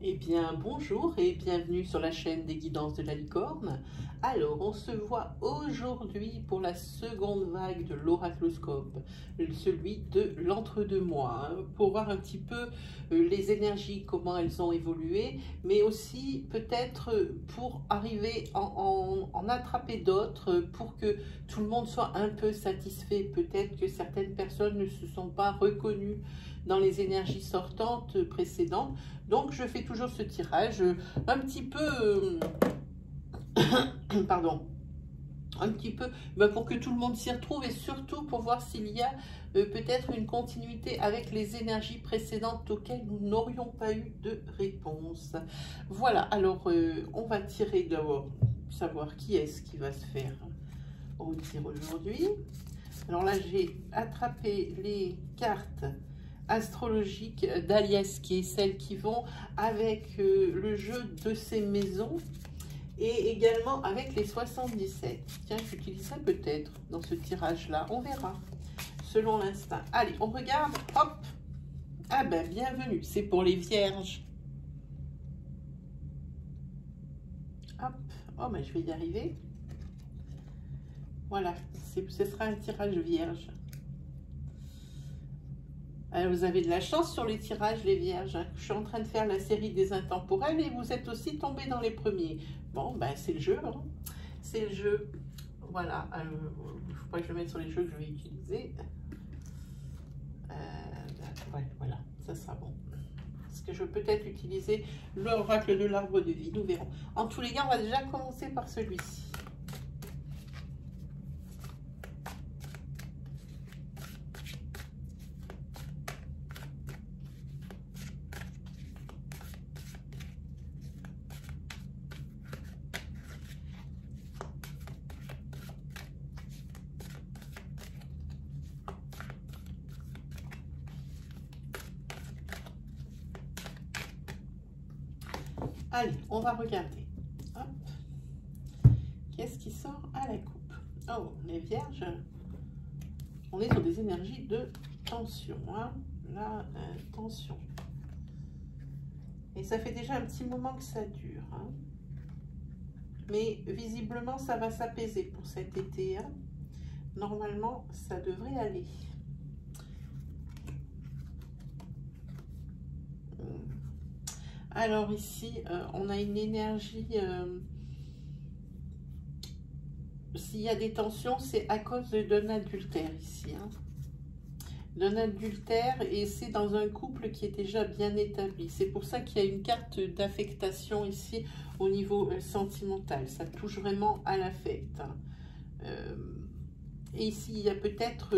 Eh bien, bonjour et bienvenue sur la chaîne des guidances de la licorne. Alors, on se voit aujourd'hui pour la seconde vague de l'oracloscope, celui de l'entre-deux-mois, pour voir un petit peu les énergies, comment elles ont évolué, mais aussi peut-être pour arriver en attraper d'autres, pour que tout le monde soit un peu satisfait. Peut-être que certaines personnes ne se sont pas reconnues dans les énergies sortantes précédentes. Donc, je fais toujours ce tirage un petit peu, pardon, un petit peu pour que tout le monde s'y retrouve et surtout pour voir s'il y a peut-être une continuité avec les énergies précédentes auxquelles nous n'aurions pas eu de réponse. Voilà, alors on va tirer d'abord, savoir qui est-ce qui va se faire retirer aujourd'hui. Alors là, j'ai attrapé les cartes astrologiques d'Aliès, qui est celles qui vont avec le jeu de ces maisons et également avec les 77. Tiens, j'utiliserai peut-être dans ce tirage-là, on verra, selon l'instinct. Allez, on regarde, hop. Ah ben, bienvenue, c'est pour les vierges. Hop, oh ben je vais y arriver. Voilà, ce sera un tirage vierge. Alors, vous avez de la chance sur les tirages, les vierges. Je suis en train de faire la série des intemporels et vous êtes aussi tombés dans les premiers. Bon, ben c'est le jeu. Hein. C'est le jeu. Voilà. Il ne faut pas que je le mette sur les jeux que je vais utiliser. Ouais, voilà, ça sera bon. Est-ce que je peux peut-être utiliser l'oracle de l'arbre de vie? Nous verrons. En tous les cas, on va déjà commencer par celui-ci. Allez, on va regarder. Qu'est-ce qui sort à la coupe? Oh, les vierges, on est sur des énergies de tension. Hein. La tension. Et ça fait déjà un petit moment que ça dure. Hein. Mais visiblement, ça va s'apaiser pour cet été. Hein. Normalement, ça devrait aller. Alors ici, on a une énergie, s'il y a des tensions, c'est à cause d'un adultère ici. Hein. D'un adultère, et c'est dans un couple qui est déjà bien établi. C'est pour ça qu'il y a une carte d'affectation ici au niveau sentimental. Ça touche vraiment à l'affect. Hein. Et ici, il y a peut-être...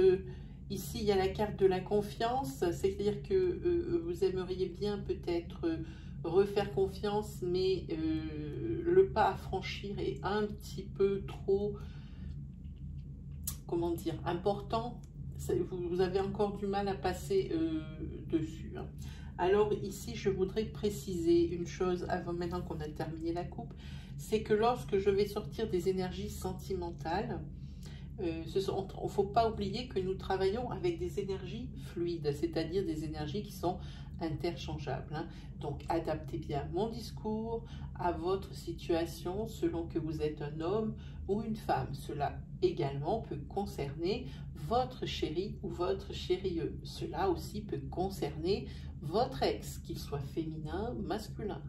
ici, il y a la carte de la confiance, c'est-à-dire que vous aimeriez bien peut-être... refaire confiance, mais le pas à franchir est un petit peu trop, comment dire, important. Vous avez encore du mal à passer dessus. Hein. Alors ici, je voudrais préciser une chose avant maintenant qu'on a terminé la coupe, c'est que lorsque je vais sortir des énergies sentimentales, il ne faut pas oublier que nous travaillons avec des énergies fluides, c'est-à-dire des énergies qui sont interchangeables. Hein. Donc, adaptez bien mon discours à votre situation selon que vous êtes un homme ou une femme. Cela également peut concerner votre chéri ou votre chérie. Cela aussi peut concerner votre ex, qu'il soit féminin ou masculin.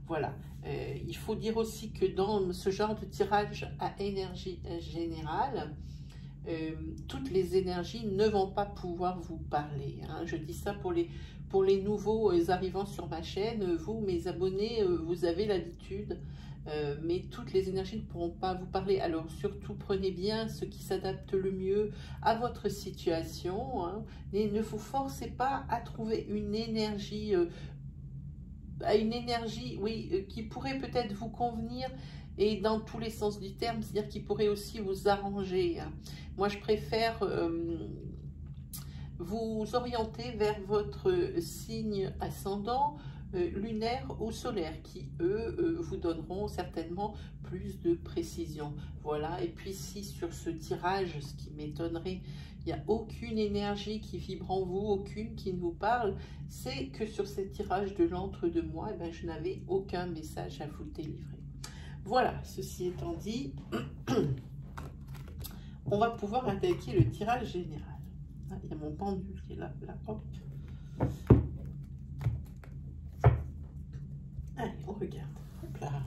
Voilà, il faut dire aussi que dans ce genre de tirage à énergie générale, toutes les énergies ne vont pas pouvoir vous parler. Hein. Je dis ça pour les nouveaux arrivants sur ma chaîne. Vous, mes abonnés, vous avez l'habitude, mais toutes les énergies ne pourront pas vous parler. Alors surtout, prenez bien ce qui s'adapte le mieux à votre situation. Hein. Et ne vous forcez pas à trouver une énergie... oui, qui pourrait peut-être vous convenir et dans tous les sens du terme, c'est-à-dire qui pourrait aussi vous arranger. Hein. Moi, je préfère vous orienter vers votre signe ascendant, lunaires ou solaires qui, eux, vous donneront certainement plus de précision. Voilà, et puis si sur ce tirage, ce qui m'étonnerait, il n'y a aucune énergie qui vibre en vous, aucune qui ne vous parle, c'est que sur ce tirage de l'entre-deux-mois, eh ben, je n'avais aucun message à vous délivrer. Voilà, ceci étant dit, on va pouvoir attaquer le tirage général. Ah, il y a mon pendule qui est là, hop. Allez, on regarde. Hop là.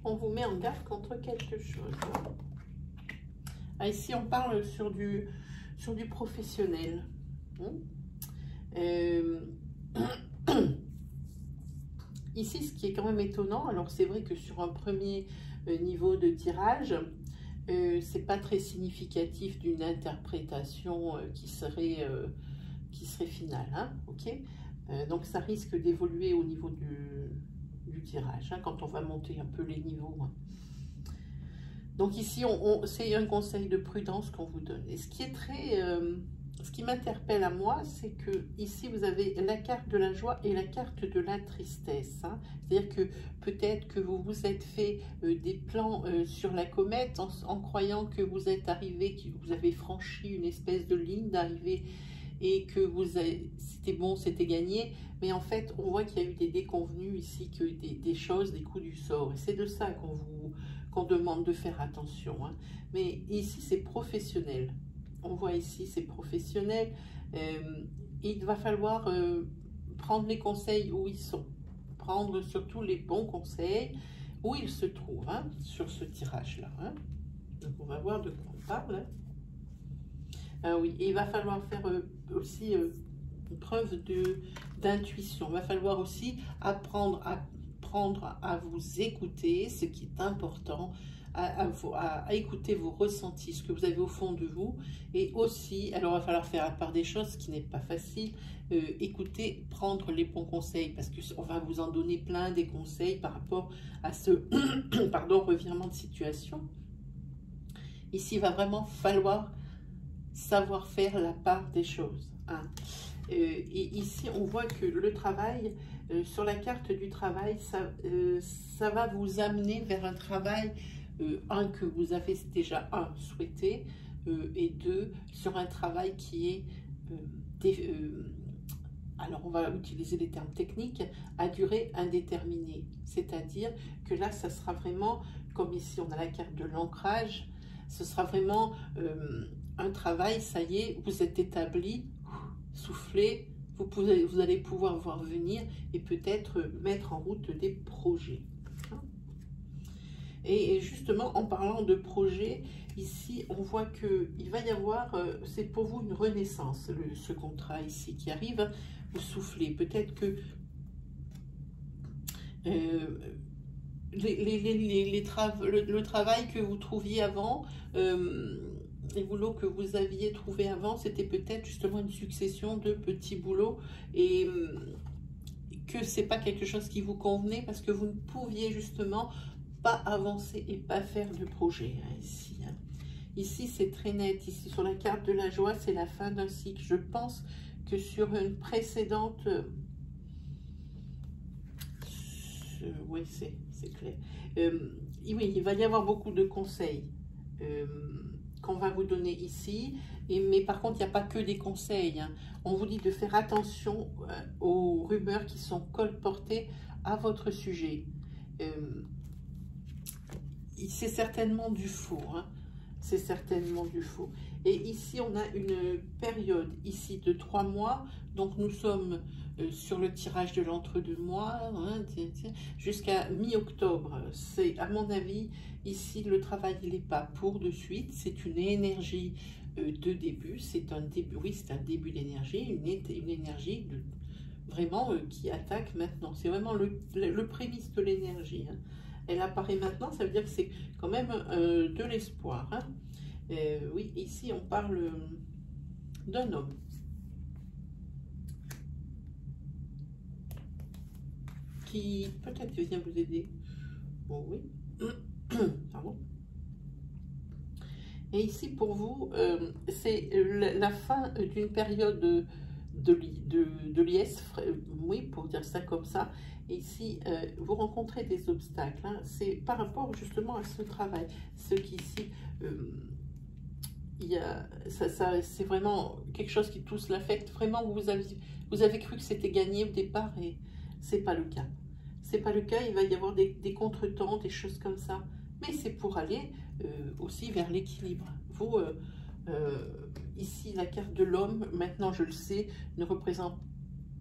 On vous met en garde contre quelque chose. Ah, ici, on parle sur du professionnel. Ici, ce qui est quand même étonnant, alors c'est vrai que sur un premier niveau de tirage, c'est pas très significatif d'une interprétation qui serait finale, hein, ok. Donc ça risque d'évoluer au niveau du tirage, hein, quand on va monter un peu les niveaux. Hein. Donc ici, c'est un conseil de prudence qu'on vous donne. Et ce qui est ce qui m'interpelle à moi, c'est que ici, vous avez la carte de la joie et la carte de la tristesse. Hein. C'est-à-dire que peut-être que vous vous êtes fait des plans sur la comète en croyant que vous êtes arrivé, que vous avez franchi une espèce de ligne d'arrivée et que c'était bon, c'était gagné. Mais en fait, on voit qu'il y a eu des déconvenues ici, que des choses, des coups du sort. Et c'est de ça qu'on demande de faire attention. Hein. Mais ici, c'est professionnel. On voit ici, c'est professionnel. Il va falloir prendre les conseils où ils sont. Prendre surtout les bons conseils où ils se trouvent, hein, sur ce tirage-là. Hein. Donc, on va voir de quoi on parle. Hein. Ah oui, et il va falloir faire aussi preuve d'intuition. Il va falloir aussi apprendre à vous écouter, ce qui est important, à écouter vos ressentis, ce que vous avez au fond de vous. Et aussi, alors il va falloir faire à part des choses, ce qui n'est pas facile, écouter, prendre les bons conseils, parce qu'on va vous en donner plein des conseils par rapport à ce revirement de situation. Ici, il va vraiment falloir savoir faire la part des choses. Hein. Et ici, on voit que le travail, sur la carte du travail, ça va vous amener vers un travail, que vous avez déjà, souhaité, et deux, sur un travail qui est, alors on va utiliser les termes techniques, à durée indéterminée. C'est-à-dire que là, ça sera vraiment, comme ici on a la carte de l'ancrage, ce sera vraiment un travail, ça y est, vous êtes établi, soufflez, vous allez pouvoir voir venir et peut-être mettre en route des projets. Et justement, en parlant de projets, ici, on voit qu'il va y avoir, c'est pour vous une renaissance, ce contrat ici qui arrive, vous soufflez. Peut-être que le travail que vous trouviez avant, les boulots que vous aviez trouvé avant, c'était peut-être justement une succession de petits boulots et que c'est pas quelque chose qui vous convenait parce que vous ne pouviez justement pas avancer et pas faire de projet, hein, ici. Hein. Ici, c'est très net. Ici, sur la carte de la joie, c'est la fin d'un cycle. Je pense que sur une précédente... oui, c'est clair. Oui, il va y avoir beaucoup de conseils qu'on va vous donner ici. Mais par contre, il n'y a pas que des conseils. Hein. On vous dit de faire attention aux rumeurs qui sont colportées à votre sujet. C'est certainement du faux. Hein. C'est certainement du faux. Et ici, on a une période ici de 3 mois. Donc, nous sommes sur le tirage de l'entre-deux-mois, hein, jusqu'à mi-octobre. C'est, à mon avis, ici, le travail, il n'est pas pour de suite. C'est une énergie de début. C'est un début, oui, c'est un début d'énergie, une énergie vraiment qui attaque maintenant. C'est vraiment le prémisse de l'énergie. Hein. Elle apparaît maintenant, ça veut dire que c'est quand même de l'espoir. Hein. Oui, ici on parle d'un homme. Qui peut-être vient vous aider. Bon, oui. Pardon. Et ici, pour vous, c'est la fin d'une période de liesse, oui, pour dire ça comme ça. Et ici, vous rencontrez des obstacles. Hein. C'est par rapport justement à ce travail. Ce qu'ici, c'est vraiment quelque chose qui tous l'affecte. Vraiment, vous avez cru que c'était gagné au départ et c'est pas le cas. C'est pas le cas, il va y avoir des contretemps, des choses comme ça. Mais c'est pour aller aussi vers l'équilibre. Vous, ici, la carte de l'homme, maintenant je le sais, ne représente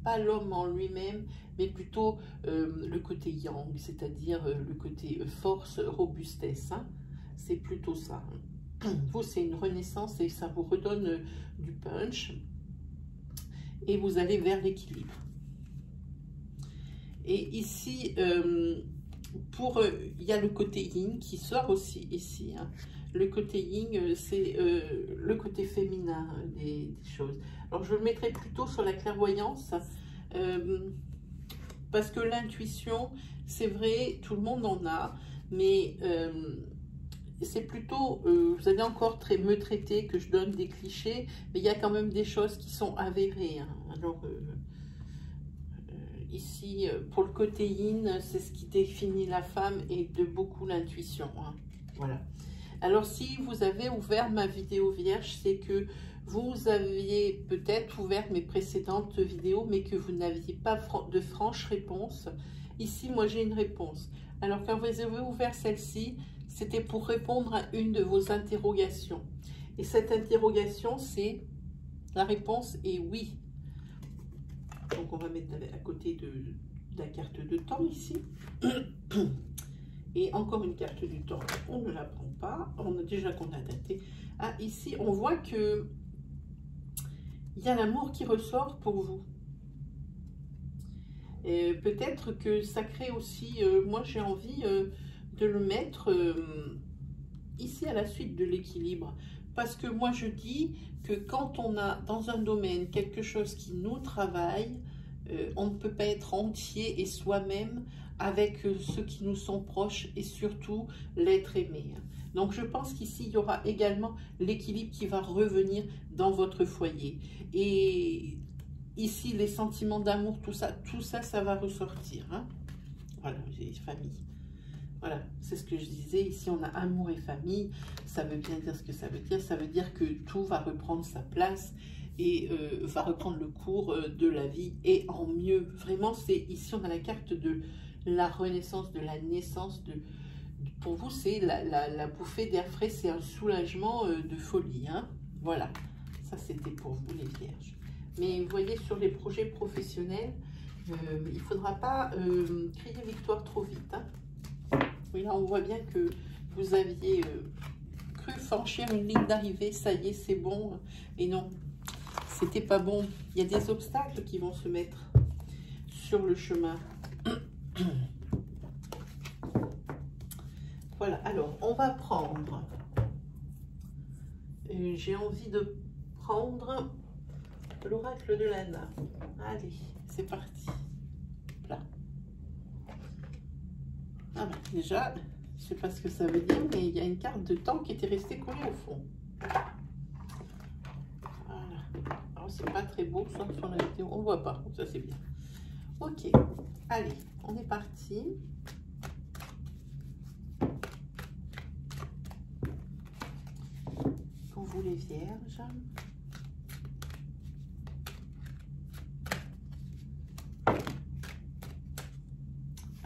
pas l'homme en lui-même, mais plutôt le côté yang, c'est-à-dire le côté force, robustesse. Hein. C'est plutôt ça. Vous, c'est une renaissance et ça vous redonne du punch. Et vous allez vers l'équilibre. Et ici, il y a le côté yin qui sort aussi ici. Hein. Le côté yin, c'est le côté féminin des choses. Alors, je le mettrai plutôt sur la clairvoyance, parce que l'intuition, c'est vrai, tout le monde en a, mais c'est plutôt, vous allez encore me traiter que je donne des clichés, mais il y a quand même des choses qui sont avérées. Hein. Alors, ici, pour le côté yin, c'est ce qui définit la femme et de beaucoup l'intuition. Hein. Voilà. Alors, si vous avez ouvert ma vidéo vierge, c'est que vous aviez peut-être ouvert mes précédentes vidéos, mais que vous n'aviez pas de franche réponse. Ici, moi, j'ai une réponse. Alors, quand vous avez ouvert celle-ci, c'était pour répondre à une de vos interrogations. Et cette interrogation, c'est, la réponse est oui. Donc, on va mettre à côté de la carte de temps ici. Et encore une carte du temps, on ne la prend pas. On a déjà qu'on a daté. Ah, ici, on voit que il y a l'amour qui ressort pour vous. Peut-être que ça crée aussi, moi j'ai envie de le mettre ici à la suite de l'équilibre. Parce que moi je dis que quand on a dans un domaine quelque chose qui nous travaille, on ne peut pas être entier et soi-même avec ceux qui nous sont proches et surtout l'être aimé. Donc je pense qu'ici il y aura également l'équilibre qui va revenir dans votre foyer. Et ici les sentiments d'amour, tout ça, ça va ressortir. Hein. Voilà, j'ai famille. Voilà, c'est ce que je disais. Ici, on a amour et famille. Ça veut bien dire ce que ça veut dire. Ça veut dire que tout va reprendre sa place et va reprendre le cours de la vie et en mieux. Vraiment, c'est ici, on a la carte de la renaissance, de la naissance. Pour vous, c'est la bouffée d'air frais. C'est un soulagement de folie. Hein. Voilà, ça, c'était pour vous, les vierges. Mais vous voyez, sur les projets professionnels, il ne faudra pas crier victoire trop vite. Hein. Oui, là, on voit bien que vous aviez cru franchir une ligne d'arrivée. Ça y est, c'est bon. Et non, c'était pas bon. Il y a des obstacles qui vont se mettre sur le chemin. Voilà, alors, on va prendre... J'ai envie de prendre l'oracle de l'Anna. Allez, c'est parti. Là. Ah ben, déjà, je ne sais pas ce que ça veut dire, mais il y a une carte de temps qui était restée collée au fond. Voilà. Alors, c'est pas très beau, sauf sur la vidéo. On ne voit pas, ça c'est bien. Ok, allez, on est parti. Pour vous les vierges.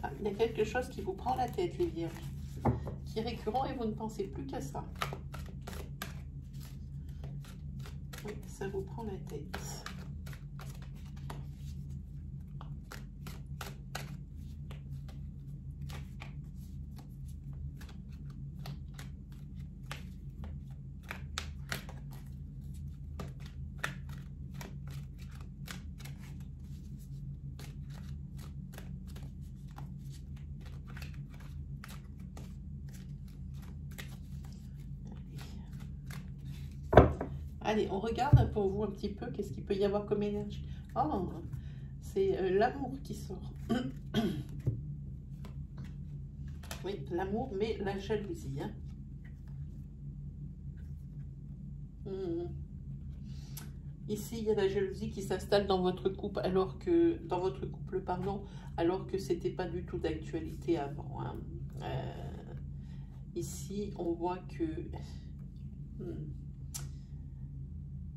Ah, il y a quelque chose qui vous prend la tête, les vierges, qui est récurrent et vous ne pensez plus qu'à ça. Oui, ça vous prend la tête. Allez, on regarde pour vous un petit peu qu'est-ce qu'il peut y avoir comme énergie. Oh, c'est l'amour qui sort. Oui, l'amour, mais la jalousie. Hein. Ici, il y a la jalousie qui s'installe dans votre couple, alors que c'était pas du tout d'actualité avant. Hein. Ici, on voit que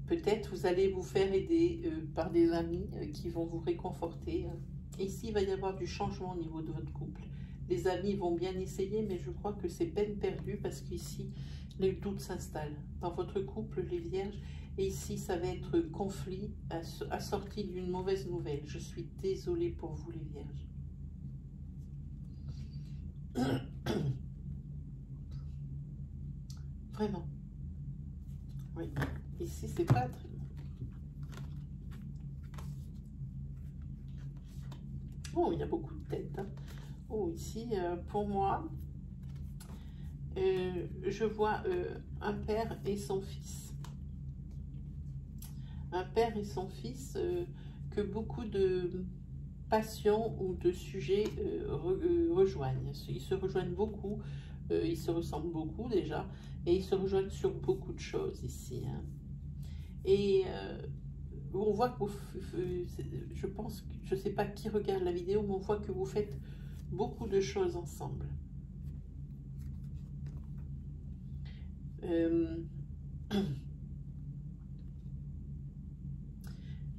peut-être vous allez vous faire aider par des amis qui vont vous réconforter. Hein. Ici, il va y avoir du changement au niveau de votre couple. Les amis vont bien essayer, mais je crois que c'est peine perdue parce qu'ici, les doutes s'installent dans votre couple, les vierges. Et ici, ça va être conflit assorti d'une mauvaise nouvelle. Je suis désolée pour vous, les vierges. Vraiment. Oui. Ici, c'est pas très bon. Oh, il y a beaucoup de têtes. Hein. Oh, ici, pour moi, je vois un père et son fils. Un père et son fils que beaucoup de passions ou de sujets rejoignent. Ils se rejoignent beaucoup, ils se ressemblent beaucoup déjà, et ils se rejoignent sur beaucoup de choses ici. Hein. Et on voit que je pense, je ne sais pas qui regarde la vidéo, mais on voit que vous faites beaucoup de choses ensemble.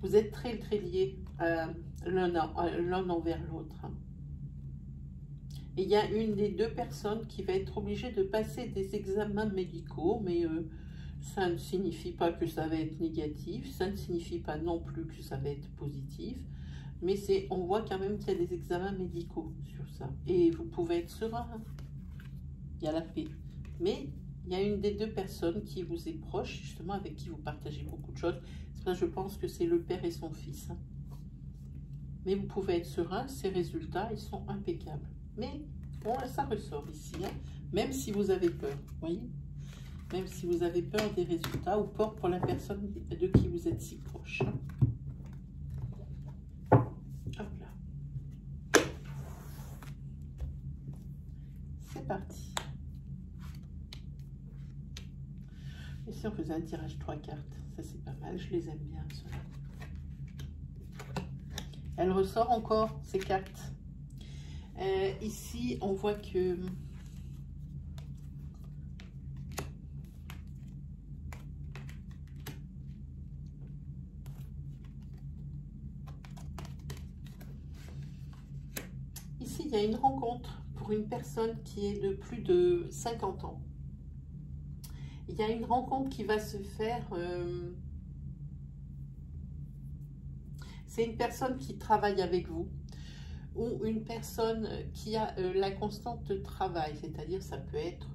Vous êtes très très liés l'un envers l'autre. Et il y a une des deux personnes qui va être obligée de passer des examens médicaux, mais ça ne signifie pas que ça va être négatif, ça ne signifie pas non plus que ça va être positif, mais on voit quand même qu'il y a des examens médicaux sur ça. Et vous pouvez être serein, hein. Il y a la paix. Mais il y a une des deux personnes qui vous est proche, justement, avec qui vous partagez beaucoup de choses. C'est ça, je pense que c'est le père et son fils. Hein. Mais vous pouvez être serein, ces résultats, ils sont impeccables. Mais bon, ça ressort ici, hein, même si vous avez peur, voyez. Même si vous avez peur des résultats ou peur pour la personne de qui vous êtes si proche. Hein. Hop là. C'est parti. Et si on faisait un tirage 3 cartes, ça c'est pas mal, je les aime bien, ceux-là. Elle ressort encore, ces cartes. Ici, on voit que... Ici, il y a une rencontre pour une personne qui est de plus de 50 ans. Il y a une rencontre qui va se faire... c'est une personne qui travaille avec vous ou une personne qui a la constante de travail, c'est-à-dire ça peut être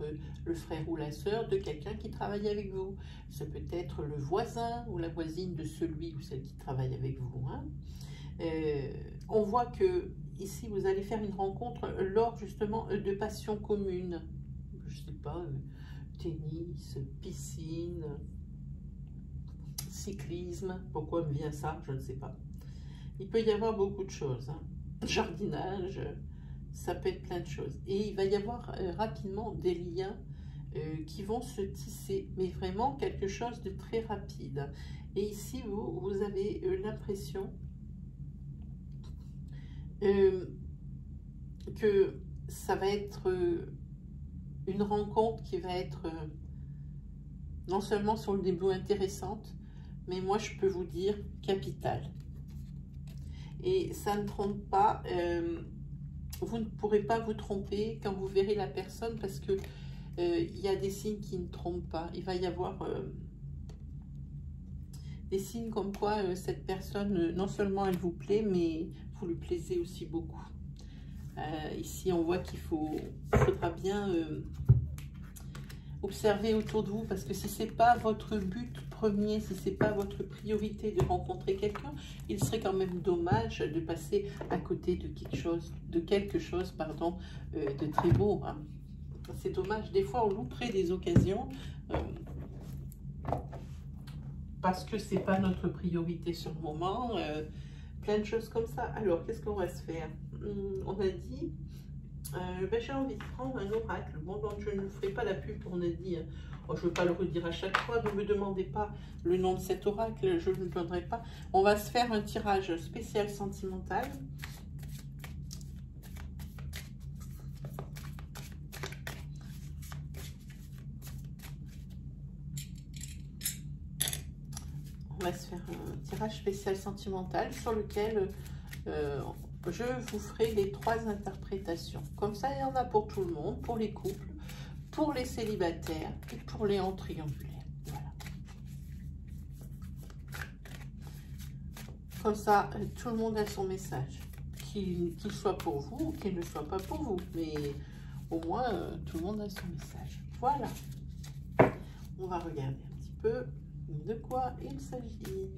le frère ou la sœur de quelqu'un qui travaille avec vous, ça peut être le voisin ou la voisine de celui ou celle qui travaille avec vous. Hein. On voit que ici vous allez faire une rencontre lors justement de passions communes, je sais pas, tennis, piscine, cyclisme, pourquoi me vient ça, je ne sais pas. Il peut y avoir beaucoup de choses, hein. Jardinage, ça peut être plein de choses. Et il va y avoir rapidement des liens qui vont se tisser, mais vraiment quelque chose de très rapide. Et ici, vous avez l'impression que ça va être une rencontre qui va être non seulement sur le début intéressante, mais moi je peux vous dire capitale. Et ça ne trompe pas, vous ne pourrez pas vous tromper quand vous verrez la personne parce que il y a des signes qui ne trompent pas. Il va y avoir des signes comme quoi cette personne, non seulement elle vous plaît, mais vous lui plaisez aussi beaucoup. Ici, on voit qu'il faudra bien observer autour de vous parce que si ce n'est pas votre but premier, si ce n'est pas votre priorité de rencontrer quelqu'un, il serait quand même dommage de passer à côté de quelque chose, de très beau. Hein. C'est dommage. Des fois, on louperait des occasions. parce que c'est pas notre priorité sur le moment, plein de choses comme ça. Alors, qu'est-ce qu'on va se faire? On a dit, ben, j'ai envie de prendre un oracle. Bon, donc je ne ferai pas la pub pour Nadie. Oh, je ne veux pas le redire à chaque fois. Ne me demandez pas le nom de cet oracle, je ne le donnerai pas. On va se faire un tirage spécial sentimental. On va se faire un tirage spécial sentimental sur lequel je vous ferai les 3 interprétations. Comme ça, il y en a pour tout le monde, pour les couples, pour les célibataires et pour les en triangulaire. Voilà. Comme ça, tout le monde a son message. Qu'il soit pour vous ou qu'il ne soit pas pour vous. Mais au moins, tout le monde a son message. Voilà. On va regarder un petit peu de quoi il s'agit.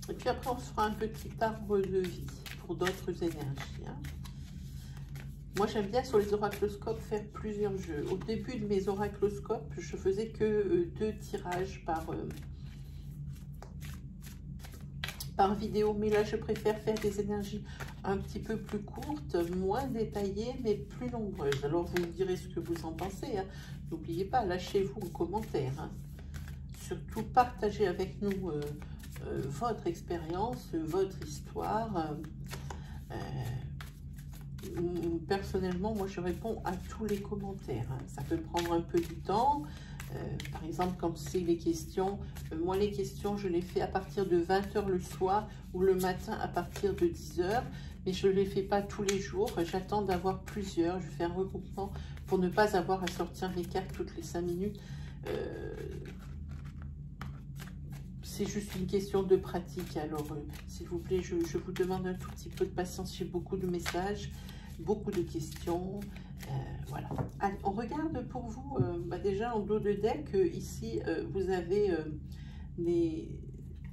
Et puis après, on se fera un petit arbre de vie pour d'autres énergies. Hein. Moi, j'aime bien sur les oracloscopes faire plusieurs jeux. Au début de mes oracloscopes, je faisais que 2 tirages par vidéo. Mais là, je préfère faire des énergies un petit peu plus courtes, moins détaillées, mais plus nombreuses. Alors, vous me direz ce que vous en pensez. Hein. N'oubliez pas, lâchez-vous en commentaire. Hein. Surtout, partagez avec nous votre expérience, votre histoire. Personnellement, moi, je réponds à tous les commentaires. Hein. Ça peut prendre un peu du temps. Par exemple, comme c'est les questions, moi, les questions, je les fais à partir de 20 h le soir ou le matin à partir de 10 h. Mais je ne les fais pas tous les jours. J'attends d'avoir plusieurs. Je fais un regroupement pour ne pas avoir à sortir les cartes toutes les 5 minutes. C'est juste une question de pratique. Alors, s'il vous plaît, je vous demande un tout petit peu de patience. J'ai beaucoup de messages, beaucoup de questions. Voilà. Allez, on regarde pour vous, déjà en dos de deck, ici, vous avez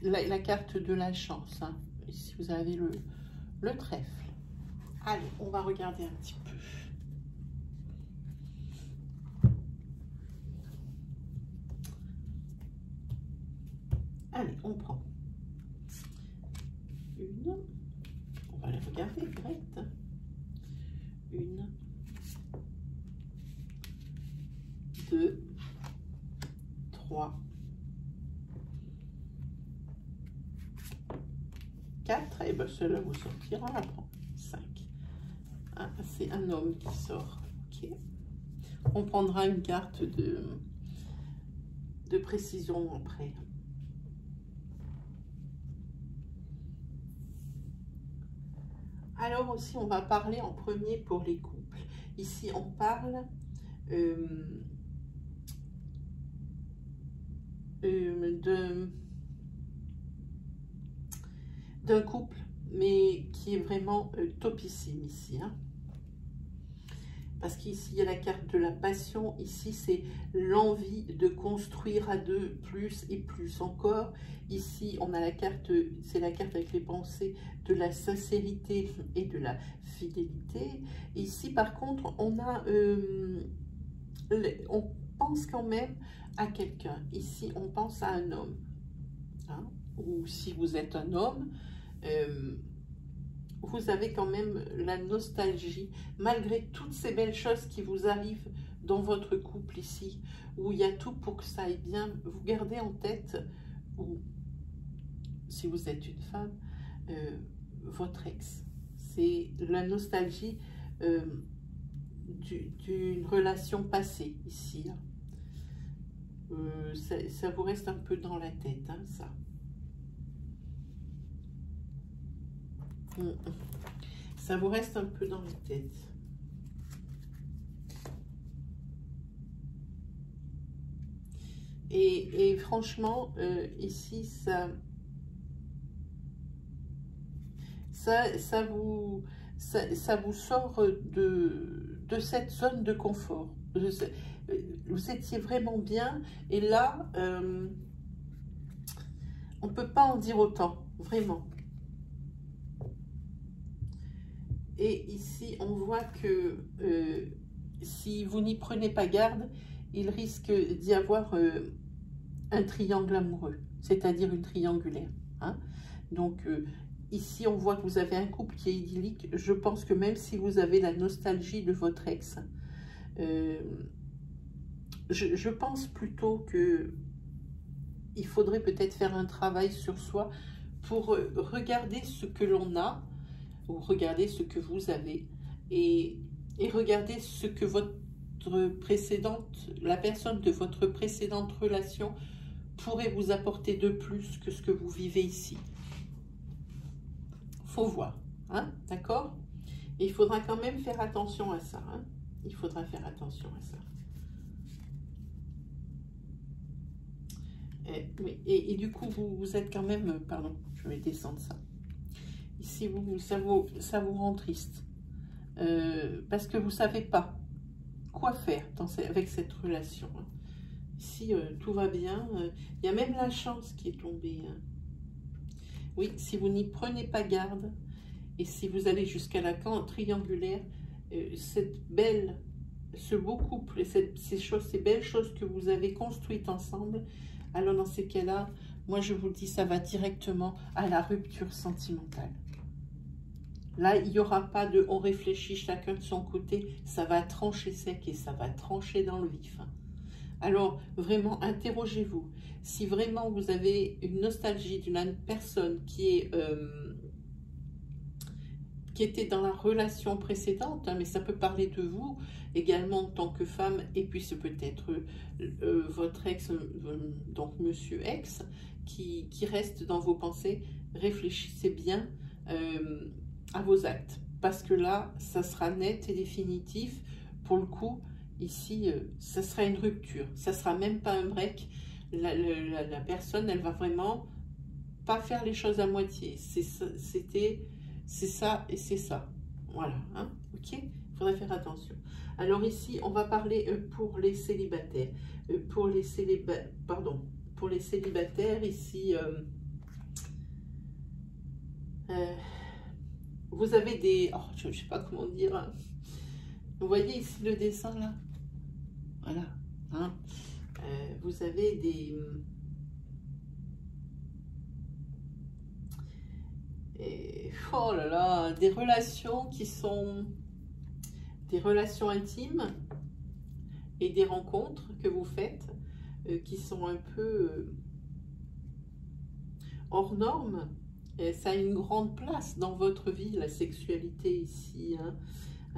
la carte de la chance. Hein. Ici, vous avez le trèfle. Allez, on va regarder un petit peu. Allez, on prend une. On va les regarder, direct. Une. 2. 3. 4. Et bien, celle-là vous sortira. On la prend. 5. Ah, c'est un homme qui sort. Ok. On prendra une carte de précision après. Alors aussi, on va parler en premier pour les couples. Ici, on parle d'un couple, mais qui est vraiment topissime ici. Hein. Parce qu'ici, il y a la carte de la passion. Ici, c'est l'envie de construire à deux, plus et plus encore. Ici, on a la carte, c'est la carte avec les pensées de la sincérité et de la fidélité. Ici, par contre, on a, on pense quand même à quelqu'un. Ici, on pense à un homme. Hein? Ou si vous êtes un homme, vous avez quand même la nostalgie, malgré toutes ces belles choses qui vous arrivent dans votre couple ici, où il y a tout pour que ça aille bien. Vous gardez en tête, ou si vous êtes une femme, votre ex. C'est la nostalgie d'une relation passée ici. Ça vous reste un peu dans la tête, hein, ça. Ça vous reste un peu dans la tête. Et franchement, ici, ça vous sort de cette zone de confort. vous étiez vraiment bien, et là, on ne peut pas en dire autant, vraiment. Et ici, on voit que si vous n'y prenez pas garde, il risque d'y avoir un triangle amoureux, c'est-à-dire une triangulaire. Hein. Donc, ici, on voit que vous avez un couple qui est idyllique. Je pense que même si vous avez la nostalgie de votre ex, je pense plutôt que il faudrait peut-être faire un travail sur soi pour regarder ce que l'on a, ou regarder ce que vous avez, et regarder ce que la personne de votre précédente relation pourrait vous apporter de plus que ce que vous vivez ici. Faut voir, hein, d'accord? Et il faudra quand même faire attention à ça, hein? Il faudra faire attention à ça. Oui, et du coup, vous êtes quand même... Pardon, je vais descendre ça. Ici, ça vous rend triste. Parce que vous ne savez pas quoi faire avec cette relation. Hein. Ici, tout va bien. Il y a même la chance qui est tombée. Hein. Oui, si vous n'y prenez pas garde, et si vous allez jusqu'à la triangulaire, ce beau couple, et ces belles choses que vous avez construites ensemble, alors dans ces cas-là, moi je vous dis, ça va directement à la rupture sentimentale. Là, il n'y aura pas de « on réfléchit chacun de son côté », ça va trancher sec et ça va trancher dans le vif. Alors, vraiment, interrogez-vous. Si vraiment vous avez une nostalgie d'une personne qui était dans la relation précédente, hein, mais ça peut parler de vous également en tant que femme, et puis c'est peut-être votre ex, donc monsieur ex, qui reste dans vos pensées. Réfléchissez bien à vos actes, parce que là, ça sera net et définitif. Pour le coup, ici, ça sera une rupture, ça sera même pas un break. La personne, elle va vraiment pas faire les choses à moitié. C'est ça et c'est ça. Voilà, hein, ok? Il faudrait faire attention. Alors ici, on va parler pour les célibataires. Pour les célibataires, ici, vous avez des... Oh, je ne sais pas comment dire. Hein. Vous voyez ici le dessin, là? Voilà. Hein. Vous avez des... oh là là, des relations qui sont des relations intimes et des rencontres que vous faites qui sont un peu hors normes. Et ça a une grande place dans votre vie, la sexualité ici, hein,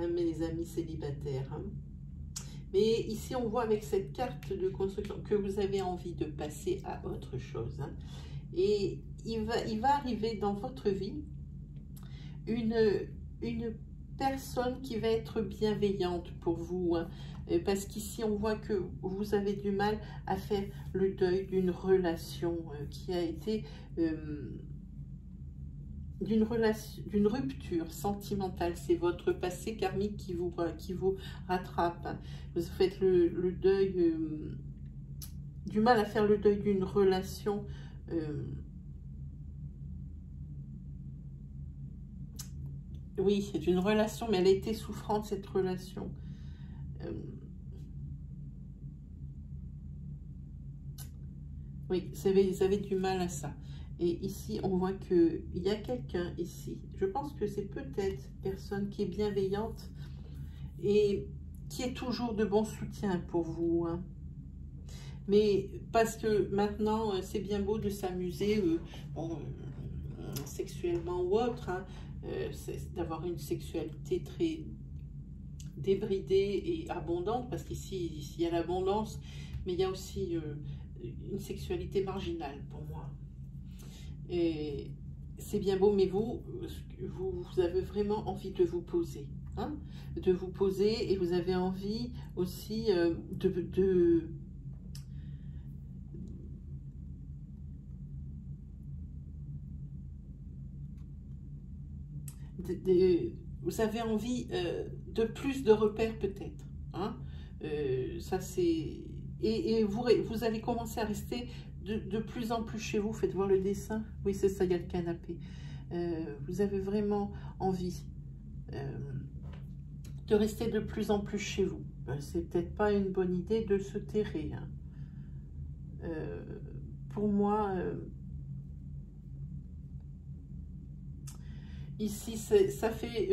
mes amis célibataires. Hein. Mais ici, on voit avec cette carte de construction que vous avez envie de passer à autre chose. Hein. Et il va arriver dans votre vie une personne qui va être bienveillante pour vous. Hein. Parce qu'ici, on voit que vous avez du mal à faire le deuil d'une relation qui a été... d'une rupture sentimentale. C'est votre passé karmique qui vous rattrape. Hein. Vous faites le deuil, du mal à faire le deuil d'une relation oui, c'est une relation, mais elle a été souffrante, cette relation. Oui, vous avez du mal à ça. Et ici, on voit qu'il y a quelqu'un ici. Je pense que c'est peut-être une personne qui est bienveillante et qui est toujours de bon soutien pour vous. Hein. Mais parce que maintenant, c'est bien beau de s'amuser sexuellement ou autre, hein, d'avoir une sexualité très débridée et abondante, parce qu'ici, il y a l'abondance, mais il y a aussi une sexualité marginale pour moi. Et c'est bien beau, mais vous avez vraiment envie de vous poser, hein, de vous poser, et vous avez envie aussi vous avez envie de plus de repères peut-être, hein. ça c'est... Et vous allez commencer à rester de plus en plus chez vous. Faites voir le dessin. Oui, c'est ça, il y a le canapé. Vous avez vraiment envie de rester de plus en plus chez vous. C'est peut-être pas une bonne idée de se terrer. Hein. Pour moi, ici, ça fait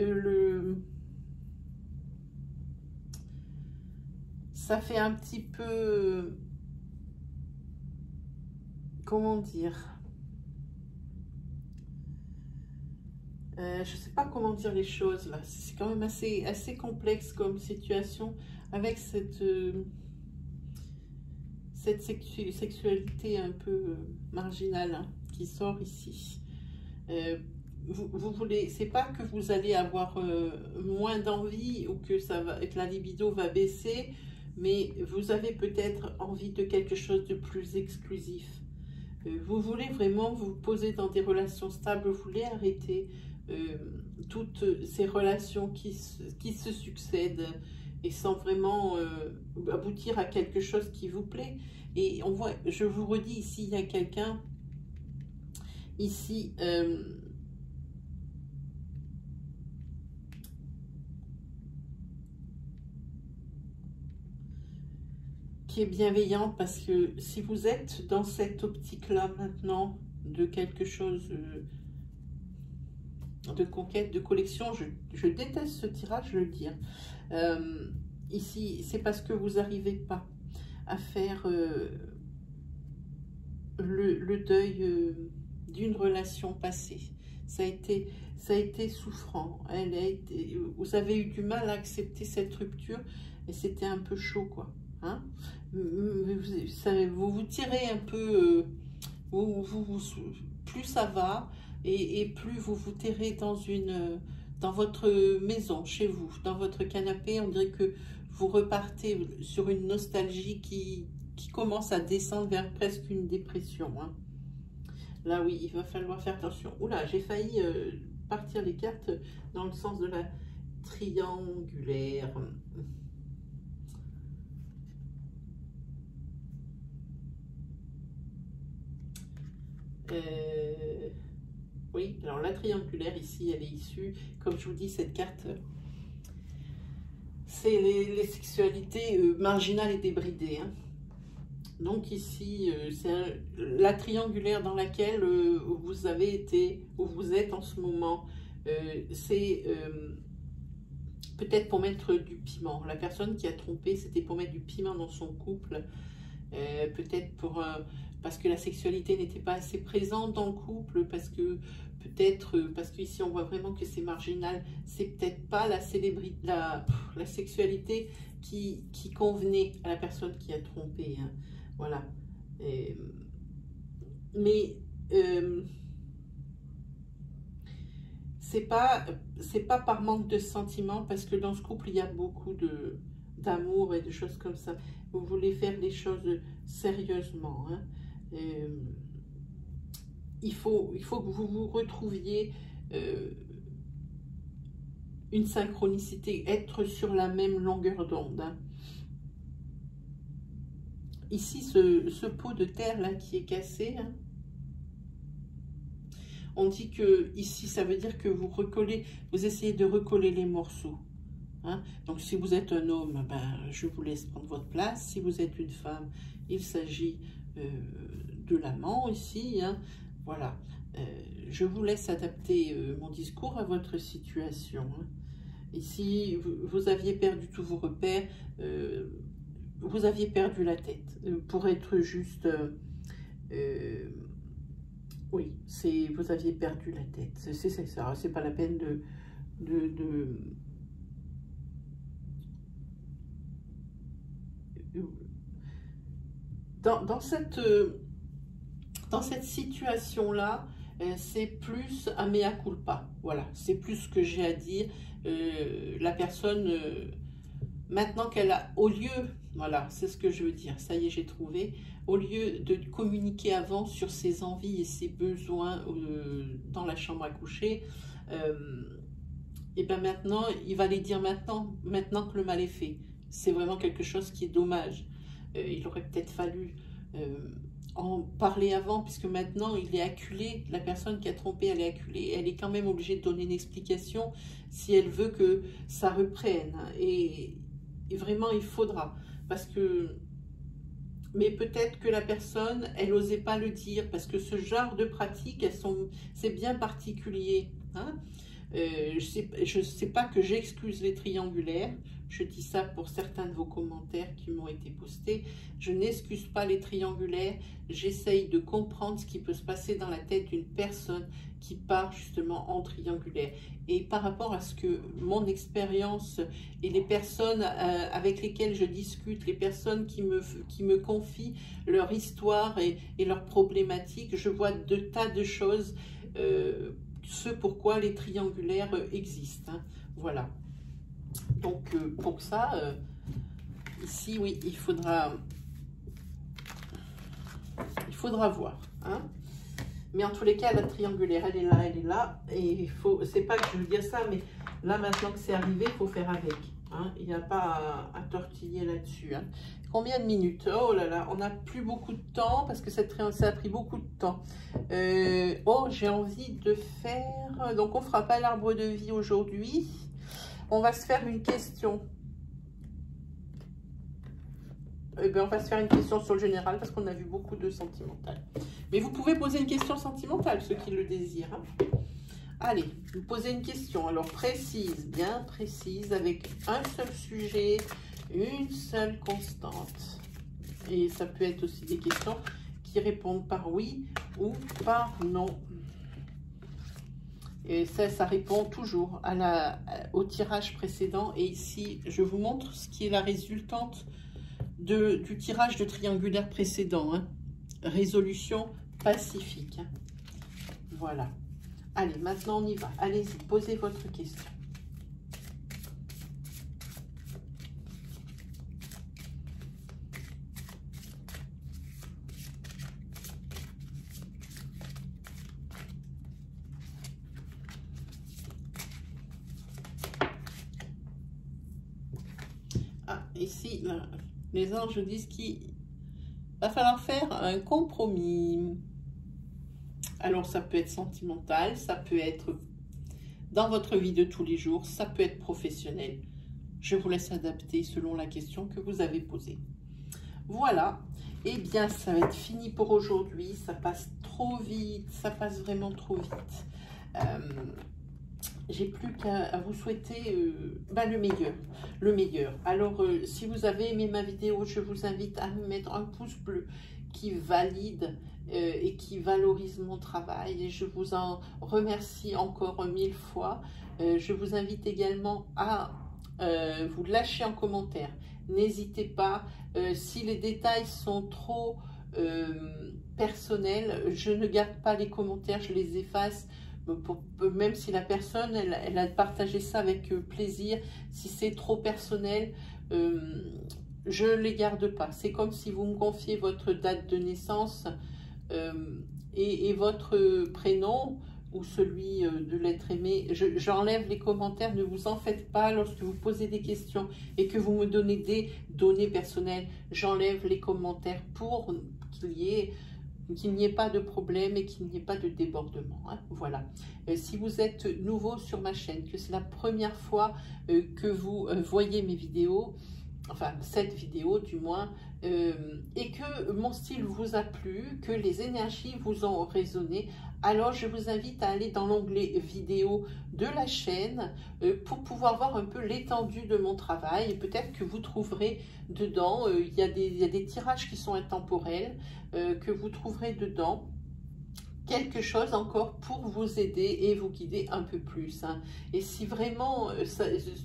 ça fait un petit peu, comment dire, je sais pas comment dire les choses là. C'est quand même assez complexe comme situation avec cette sexualité un peu marginale hein, qui sort ici. Vous voulez, c'est pas que vous allez avoir moins d'envie ou que la libido va baisser, mais vous avez peut-être envie de quelque chose de plus exclusif. Vous voulez vraiment vous poser dans des relations stables, vous voulez arrêter toutes ces relations qui se succèdent et sans vraiment aboutir à quelque chose qui vous plaît. Et on voit, je vous redis, ici, il y a quelqu'un, ici, qui est bienveillante, parce que si vous êtes dans cette optique-là maintenant, de quelque chose de conquête, de collection, je déteste ce tirage, je le dis. Ici, c'est parce que vous n'arrivez pas à faire le deuil d'une relation passée. Ça a été souffrant. Vous avez eu du mal à accepter cette rupture et c'était un peu chaud, quoi. Hein? Vous tirez un peu, plus ça va et plus vous vous terrez dans votre maison, chez vous, dans votre canapé. On dirait que vous repartez sur une nostalgie qui commence à descendre vers presque une dépression. Hein. Là, oui, il va falloir faire attention. Oula, j'ai failli partir les cartes dans le sens de la triangulaire. Oui, alors la triangulaire ici, elle est issue, comme je vous dis, cette carte, c'est les sexualités marginales et débridées. Hein. Donc ici, c'est la triangulaire dans laquelle vous avez été, où vous êtes en ce moment. C'est peut-être pour mettre du piment. La personne qui a trompé, c'était pour mettre du piment dans son couple. Peut-être parce que la sexualité n'était pas assez présente dans le couple, parce que peut-être, parce qu'ici on voit vraiment que c'est marginal, c'est peut-être pas la sexualité qui convenait à la personne qui a trompé. Hein. Voilà. Mais c'est pas par manque de sentiments, parce que dans ce couple il y a beaucoup d'amour et de choses comme ça. Vous voulez faire les choses sérieusement. Hein. Il faut que vous vous retrouviez une synchronicité, être sur la même longueur d'onde. Hein. Ici, ce pot de terre là qui est cassé, hein, on dit que ici, ça veut dire que vous essayez de recoller les morceaux. Hein? Donc, si vous êtes un homme, ben, je vous laisse prendre votre place. Si vous êtes une femme, il s'agit de l'amant ici. Hein? Voilà. Je vous laisse adapter mon discours à votre situation. Hein? Ici, vous aviez perdu tous vos repères. Vous aviez perdu la tête. Pour être juste... oui, vous aviez perdu la tête. C'est ça. C'est pas la peine dans cette situation-là, c'est plus un mea culpa. Voilà, c'est plus ce que j'ai à dire. La personne, maintenant qu'elle a, au lieu, voilà, c'est ce que je veux dire, ça y est, j'ai trouvé, au lieu de communiquer avant sur ses envies et ses besoins dans la chambre à coucher, et bien maintenant, il va les dire maintenant que le mal est fait. c'est vraiment quelque chose qui est dommage. Il aurait peut-être fallu en parler avant, puisque maintenant il est acculé, la personne qui a trompé, elle est acculée, elle est quand même obligée de donner une explication si elle veut que ça reprenne. Et vraiment, il faudra, parce que... Mais peut-être que la personne, elle n'osait pas le dire, parce que ce genre de pratiques, c'est bien particulier. Hein. Je ne sais pas que j'excuse les triangulaires, je dis ça pour certains de vos commentaires qui m'ont été postés. Je n'excuse pas les triangulaires, j'essaye de comprendre ce qui peut se passer dans la tête d'une personne qui part justement en triangulaire. Et par rapport à ce que mon expérience et les personnes avec lesquelles je discute, les personnes qui me confient leur histoire et leurs problématiques, je vois de tas de choses, ce pourquoi les triangulaires existent. Hein. Voilà. Donc, pour ça, ici, oui, il faudra voir. Hein. Mais en tous les cas, la triangulaire, elle est là, elle est là. Et c'est pas que je veux dire ça, mais là, maintenant que c'est arrivé, il faut faire avec. Hein. Il n'y a pas à tortiller là-dessus. Hein. Combien de minutes? Oh là là, on n'a plus beaucoup de temps parce que ça a pris beaucoup de temps. Oh, j'ai envie de faire... Donc, on ne fera pas l'arbre de vie aujourd'hui. On va se faire une question. Eh bien, on va se faire une question sur le général parce qu'on a vu beaucoup de sentimental. Mais vous pouvez poser une question sentimentale, ceux qui le désirent. Hein. Allez, vous posez une question. Alors, précise, bien précise, avec un seul sujet, une seule constante. Et ça peut être aussi des questions qui répondent par oui ou par non. Et ça répond toujours au tirage précédent. Et ici, je vous montre ce qui est la résultante du tirage de triangulaire précédent. Hein. Résolution pacifique. Hein. Voilà. Allez, maintenant on y va. Allez-y, posez votre question. Ici, là, les anges disent qu'il va falloir faire un compromis. Alors, ça peut être sentimental, ça peut être dans votre vie de tous les jours, ça peut être professionnel. Je vous laisse adapter selon la question que vous avez posée. Voilà. Eh bien, ça va être fini pour aujourd'hui. Ça passe trop vite, ça passe vraiment trop vite. J'ai plus qu'à vous souhaiter le meilleur. Le meilleur. Alors, si vous avez aimé ma vidéo, je vous invite à me mettre un pouce bleu qui valide et qui valorise mon travail. Et je vous en remercie encore 1000 fois. Je vous invite également à vous lâcher en commentaire. N'hésitez pas. Si les détails sont trop personnels, je ne garde pas les commentaires, je les efface. Même si la personne, elle a partagé ça avec plaisir, si c'est trop personnel, je ne les garde pas. C'est comme si vous me confiez votre date de naissance et votre prénom ou celui de l'être aimé. J'enlève les commentaires, ne vous en faites pas lorsque vous posez des questions et que vous me donnez des données personnelles. J'enlève les commentaires pour qu'il n'y ait pas de problème et qu'il n'y ait pas de débordement. Hein. Voilà. Si vous êtes nouveau sur ma chaîne, que c'est la première fois que vous voyez mes vidéos, enfin cette vidéo du moins, et que mon style vous a plu, que les énergies vous ont résonné, alors je vous invite à aller dans l'onglet vidéo de la chaîne pour pouvoir voir un peu l'étendue de mon travail. Peut-être que vous trouverez dedans, il y a des tirages qui sont intemporels, que vous trouverez dedans quelque chose encore pour vous aider et vous guider un peu plus. Hein. Et si vraiment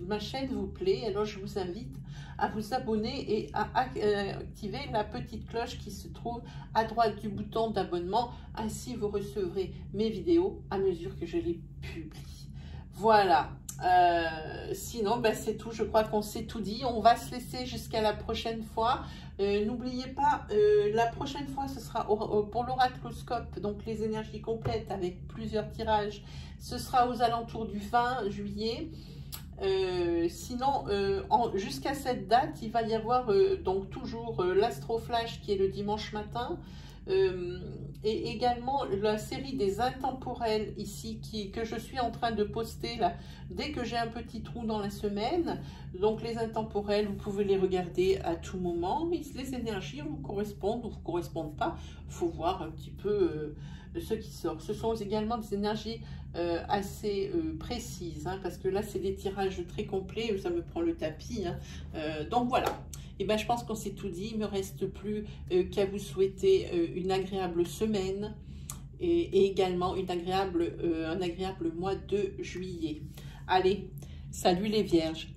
ma chaîne vous plaît, alors je vous invite à vous abonner et à activer la petite cloche qui se trouve à droite du bouton d'abonnement. Ainsi, vous recevrez mes vidéos à mesure que je les publie. Voilà. Sinon, ben, c'est tout. Je crois qu'on s'est tout dit. On va se laisser jusqu'à la prochaine fois. N'oubliez pas, la prochaine fois, ce sera pour l'oracloscope, donc les énergies complètes avec plusieurs tirages. Ce sera aux alentours du 20 juillet. Sinon, jusqu'à cette date, il va y avoir donc toujours l'Astroflash qui est le dimanche matin, et également la série des intemporels ici que je suis en train de poster là dès que j'ai un petit trou dans la semaine. Donc les intemporels, vous pouvez les regarder à tout moment. Les énergies vous correspondent ou vous correspondent pas. Il faut voir un petit peu ce qui sort. Ce sont également des énergies assez précises, hein, parce que là c'est des tirages très complets, ça me prend le tapis, hein. Donc voilà. Et ben, je pense qu'on s'est tout dit. Il ne me reste plus qu'à vous souhaiter une agréable semaine et également un agréable mois de juillet. Allez, salut les vierges.